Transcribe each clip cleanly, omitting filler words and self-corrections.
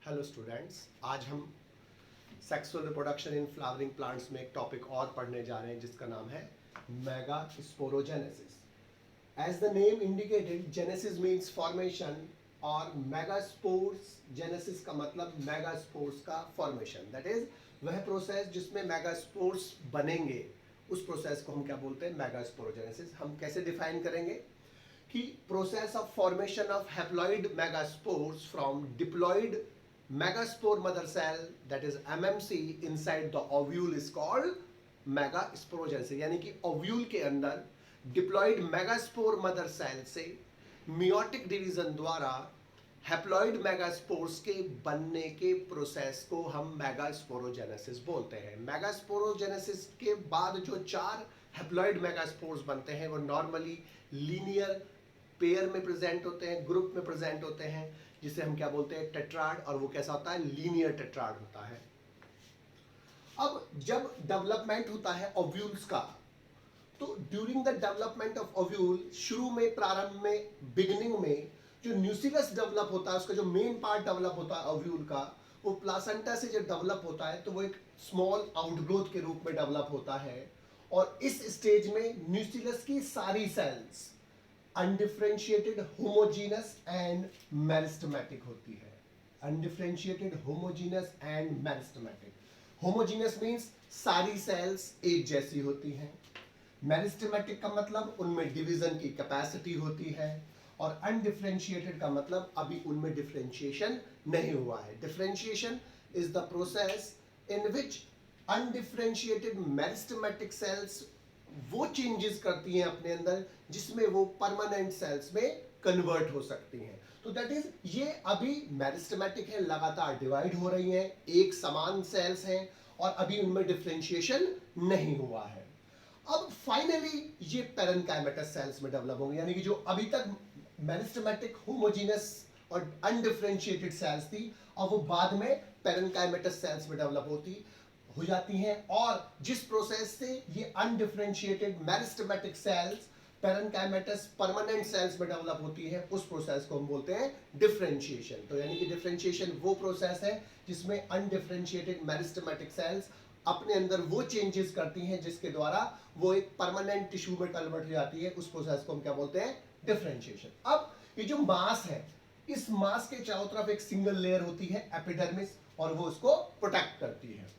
Hello students, आज हम sexual reproduction in flowering plants में एक टॉपिक और पढ़ने जा रहे हैं जिसका नाम है megasporogenesis. As the name indicated, genesis means formation और मेगास्पोर्स, जेनेसिस का मतलब मेगास्पोर्स का फॉर्मेशन, दैट इज वह प्रोसेस जिसमें मेगास्पोर्स बनेंगे, उस प्रोसेस को हम क्या बोलते हैं? मेगास्पोरोजेनेसिस। हम कैसे डिफाइन करेंगे कि process of formation of haploid megaspores from diploid megaspore mother cell, that is MMC, inside the ovule is called megasporogenesis। यानी कि ओव्यूल के अंदर डिप्लॉइड मेगास्पोर मदर सेल से मियोटिक डिवीजन द्वारा हैप्लॉइड मेगास्पोर्स के बनने के प्रोसेस को हम मेगास्पोरोजेनेसिस बोलते हैं। मेगास्पोरोजेनेसिस के बाद जो 4 हैप्लॉइड मेगास्पोर्स बनते हैं वो नॉर्मली लीनियर पेयर में प्रेजेंट होते हैं, ग्रुप में प्रेजेंट होते हैं, जिसे हम क्या बोलते हैं? टेट्राड। और वो कैसा होता है? लीनियर टेट्राड होता है। अब जब डेवलपमेंट होता है ओव्यूल्स का, तो during the development of ovule, शुरू में, प्रारंभ में, बिगिनिंग में जो न्यूसिलस डेवलप होता है, उसका जो मेन पार्ट डेवलप होता है ओव्यूल का, वो प्लासेंटा से जब डेवलप होता है तो वो एक स्मॉल आउटग्रोथ के रूप में डेवलप होता है। और इस स्टेज में न्यूसिलस की सारी cells undifferentiated, homogeneous and meristematic होती है। Undifferentiated, homogeneous and meristematic. Homogeneous means सारी सेल्स एक जैसी होती हैं। मेरिस्टेमेटिक का मतलब उनमें डिवीजन की कैपेसिटी होती है। और अनडिफरेंशिएटेड का मतलब अभी उनमें डिफरेंशिएशन नहीं हुआ है। Differentiation is the process in which undifferentiated meristematic sales वो चेंजेस करती हैं अपने अंदर जिसमें वो परमानेंट सेल्स में कन्वर्ट हो सकती हैं। तो दैट इज, ये अभी मेरिस्टेमेटिक है, लगातार डिवाइड हो रही हैं, एक समान सेल्स हैं और अभी उनमें डिफरेंशिएशन नहीं हुआ है। अब फाइनली ये पेरेन्काइमेटस सेल्स में डेवलप होंगे, यानी कि जो अभी तक मेरिस्टेमेटिक, होमोजीनस और अनडिफरेंशिएटेड सेल्स थी, अब वो बाद में पेरेन्काइमेटस सेल्स में डेवलप हो जाती हैं। और जिस प्रोसेस से ये undifferentiated meristematic cells parenchymatous permanent cells में डेवलप होती है, उस प्रोसेस को हम बोलते हैं डिफरेंशिएशन। तो यानी कि डिफरेंशिएशन वो प्रोसेस है जिसमें अनडिफरेंशिएटेड मेरिस्टेमेटिक सेल्स अपने अंदर वो चेंजेस करती हैं जिसके द्वारा वो एक परमानेंट टिश्यू में कन्वर्ट हो जाती है। उस प्रोसेस को हम क्या बोलते हैं? डिफरेंशिएशन। अब ये जो मास है, इस मास के चारों तरफ एक सिंगल लेयर होती है, एपिडर्मिस, और वो उसको प्रोटेक्ट करती है।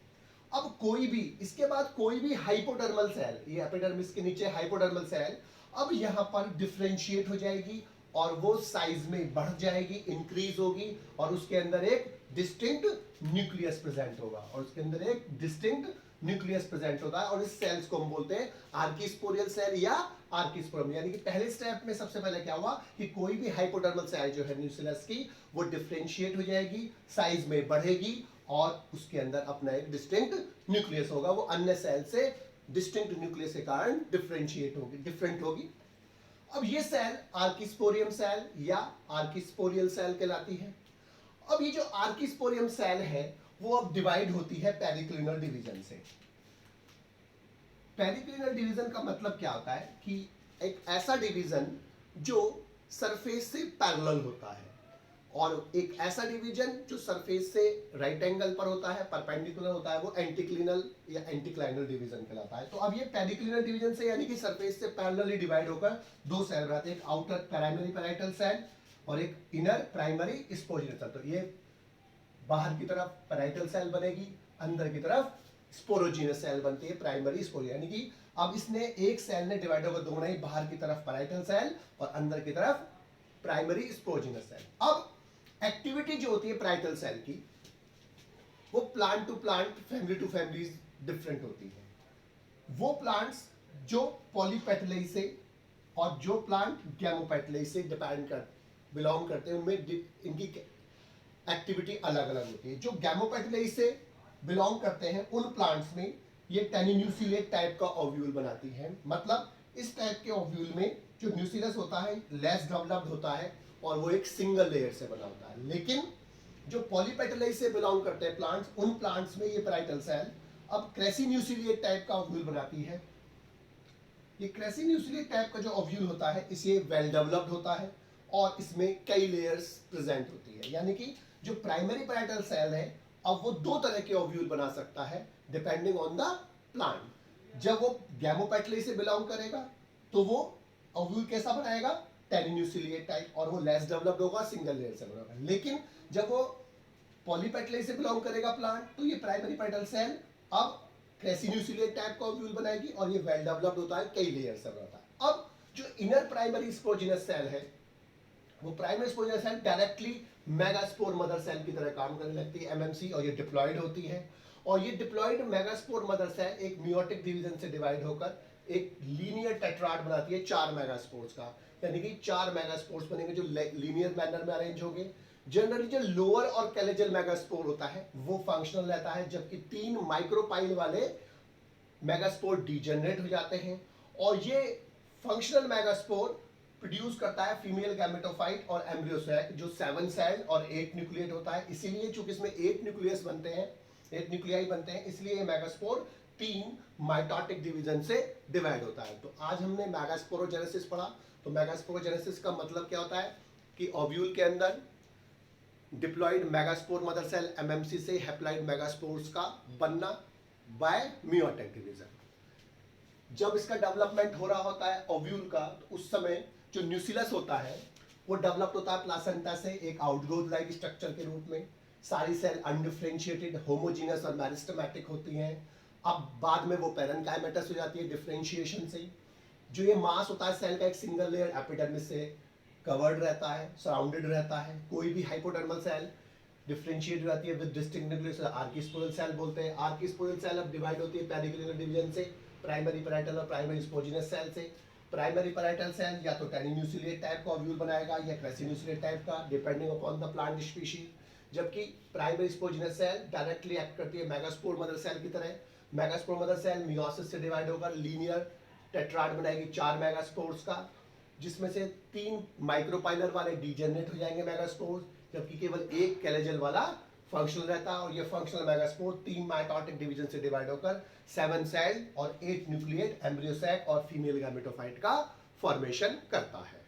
अब कोई भी, इसके बाद कोई भी हाइपोडर्मल सेल, ये एपिडर्मिस के नीचे हाइपोडर्मल सेल, अब यहां पर डिफरेंशिएट हो जाएगी और वो साइज में बढ़ जाएगी, इंक्रीज होगी, और उसके अंदर एक डिस्टिंक्ट न्यूक्लियस प्रेजेंट होगा। और उसके अंदर एक डिस्टिंक्ट न्यूक्लियस प्रेजेंट होता है, और इस सेल्स को हम बोलते हैं आर्किस्पोरियल सेल या आर्किस्पोरम। यानी कि पहले स्टेप में सबसे पहले क्या हुआ कि कोई भी हाइपोडर्मल सेल जो है न्यूक्लियस की, वो डिफरेंशिएट हो जाएगी, साइज में बढ़ेगी, और उसके अंदर अपना एक डिस्टिंक्ट न्यूक्लियस होगा। वो अन्य सेल से डिस्टिंक्ट न्यूक्लियस के कारण डिफरेंशिएट होगी, डिफरेंट होगी। अब ये सेल आर्किस्पोरियम सेल या आर्किस्पोरियल सेल कहलाती है। अब ये जो आर्किस्पोरियम सेल है वो अब डिवाइड होती है पेरिक्लिनल डिवीजन से। पेरिक्लिनल डिवीजन का मतलब क्या होता है कि एक ऐसा डिवीजन जो सरफेस से पैरेलल होता है, और एक ऐसा डिवीजन जो सरफेस से राइट एंगल पर होता है, परपेंडिकुलर होता है, वो एंटीक्लिनल या एंटीक्लाइनल डिवीजन कहलाता है। तो अब ये पेरिक्लिनल डिवीजन से, यानी कि सरफेस से पैरेलली डिवाइड होकर दो सेल बनाते हैं, एक आउटर प्राइमरी पैराइटल सेल और एक इनर प्राइमरी स्पोरोजिनस सेल। तो ये बाहर की तरफ पैराइटल सेल बनेगी, अंदर की तरफ स्पोरोजिनस सेल बनती है, प्राइमरी स्पोरोजिनस। यानी कि अब इसने, एक सेल ने डिवाइड होकर दो बनाई, बाहर की तरफ पैराइटल सेल और अंदर की तरफ प्राइमरी स्पोरोजिनस सेल। अब एक्टिविटी जो होती है पैराइटल सेल की, वो plant to plant, family to family different होती है। वो प्लांट्स जो पॉलीपेटलेई से और जो प्लांट गैमोपेटलेई से बिलोंग करते हैं, उनमें इनकी एक्टिविटी अलग अलग होती है। जो गैमोपेटलेई से बिलोंग करते हैं उन प्लांट्स में ये टेनिन्यूसिलेट टाइप का ओव्यूल बनाती है। मतलब इस टाइप के ओव्यूल में जो न्यूसिलस होता है लेस डेवलप्ड होता है और वो एक सिंगल लेयर से बना होता है। लेकिन जो पॉलीपेटलेई से बिलोंग करते हैं प्लांट्स, उन प्लांट्स में ये पैराइटल सेल अब क्रेसिन्यूसिलेट टाइप का ओव्यूल बनाती है। ये क्रेसिन्यूसिलेट टाइप का जो ओव्यूल होता है, इसे वेल डेवलप्ड होता है और इसमें कई लेयर्स प्रेजेंट होती है। यानी कि जो प्राइमरी पैरेटल सेल है अब वो दो तरह के ओव्यूल बना सकता है डिपेंडिंग ऑन द प्लांट। जब वो गैमोपेटली से बिलोंग करेगा तो वो ओव्यूल कैसा बनाएगा, टेरिन्यूसिलिएट टाइप, और वो लेस डेवलप्ड होगा, सिंगल लेयर से बनेगा। लेकिन जब वो पॉलीपेटली से बिलोंग करेगा प्लांट तो ये प्राइमरी पेटल सेल अब क्रेसिन्यूसिलिएट टाइप का ओव्यूल बनाएगी और ये वेल डेवलप्ड होता है, कई लेयर से बनता है। अब जो इनर प्राइमरी स्पोजिनस सेल है वो primary sporogenous cell directly megaspore mother cell की तरह काम करने लगती है, एमएमसी, और ये डिप्लॉयड होती है। और ये डिप्लॉयड मेगास्पोर मदर सेल एक मियोटिक डिवीजन से डिवाइड होकर एक लीनियर टेट्राड बनाती है 4 मेगास्पोर्स का, यानी कि 4 मेगास्पोर्स बनेंगे जो लीनियर मैनर में अरेंज होंगे। जनरली जो लोअर और कैलेजल मेगास्पोर होता है वो फंक्शनल रहता है, जबकि 3 माइक्रोपाइल वाले मेगास्पोर डीजेनरेट हो जाते हैं। और ये फंक्शनल मेगास्पोर प्रोड्यूस करता है फीमेल गैमेटोफाइट और एम्ब्रियोसैक जो 7 सेल और 8 न्यूक्लिएट होता है। इसीलिए चूंकि इसमें 8 न्यूक्लियस बनते हैं, 8 न्यूक्लियाई बनते हैं, इसलिए ये मेगास्पोर 3 माइटोटिक डिवीजन से डिवाइड होता है। तो आज हमने मेगास्पोरोजेनेसिस पढ़ा। तो मेगास्पोरोजेनेसिस का मतलब क्या होता है कि ओव्यूल के अंदर diploid megaspore mother cell MMC से हैप्लॉयड मेगास्पोर्स का बनना बाय मियोटिक डिवीजन। जब इसका डेवलपमेंट हो रहा होता है ओव्यूल का तो उस समय जो न्यूसिलस होता है वो डेवलप्ड होता है प्लासेंटा से एक आउटग्रोथ लाइक स्ट्रक्चर के रूप में। सारी सेल अनडिफरेंशिएटेड, होमोजीनस और मेरिस्टेमेटिक होती हैं। अब बाद में वो पेरेन्काइमेटस हो जाती है डिफरेंशिएशन से। जो ये मास होता है सेल का एक सिंगल लेयर एपिडर्मिस से कवर्ड रहता है, सराउंडेड रहता है। कोई भी हाइपोडर्मल सेल डिफरेंशिएट हो जाती है विद डिस्टिंक्ट न्यूक्लियस, आर्किस्पोरल सेल बोलते हैं। आर्किस्पोरल सेल अब डिवाइड होती है पेरिक्लिनल डिवीजन से, प्राइमरी पैरेटल और प्राइमरी स्पोजिनस सेल से। प्राइमरी पैरेटल सेल या तो टेरिन्यूसिलिएट टाइप का ओव्यूल बनाएगा या क्रेसिन्यूसिलिएट टाइप का, depending upon the plant species. जबकि primary sporogenous cell directly act करती है मेगास्पोर मदर सेल की तरह। मेगास्पोर मदर सेल मियोसिस से डिवाइड होकर लीनियर टेट्राड बनाएगी 4 मेगास्पोर्स का, जिसमें से 3 माइक्रोपाइलर वाले डीजेनरेट हो जाएंगे मेगास्पोर्स, जबकि केवल एक कैलेजल वाला फंक्शनल रहता है। और ये फंक्शनल मेगास्पोर 3 माइटोटिक डिवीजन से डिवाइड होकर 7 सेल और 8 न्यूक्लिएट एम्ब्रियोसैक और फीमेल गैमेटोफाइट का फॉर्मेशन करता है।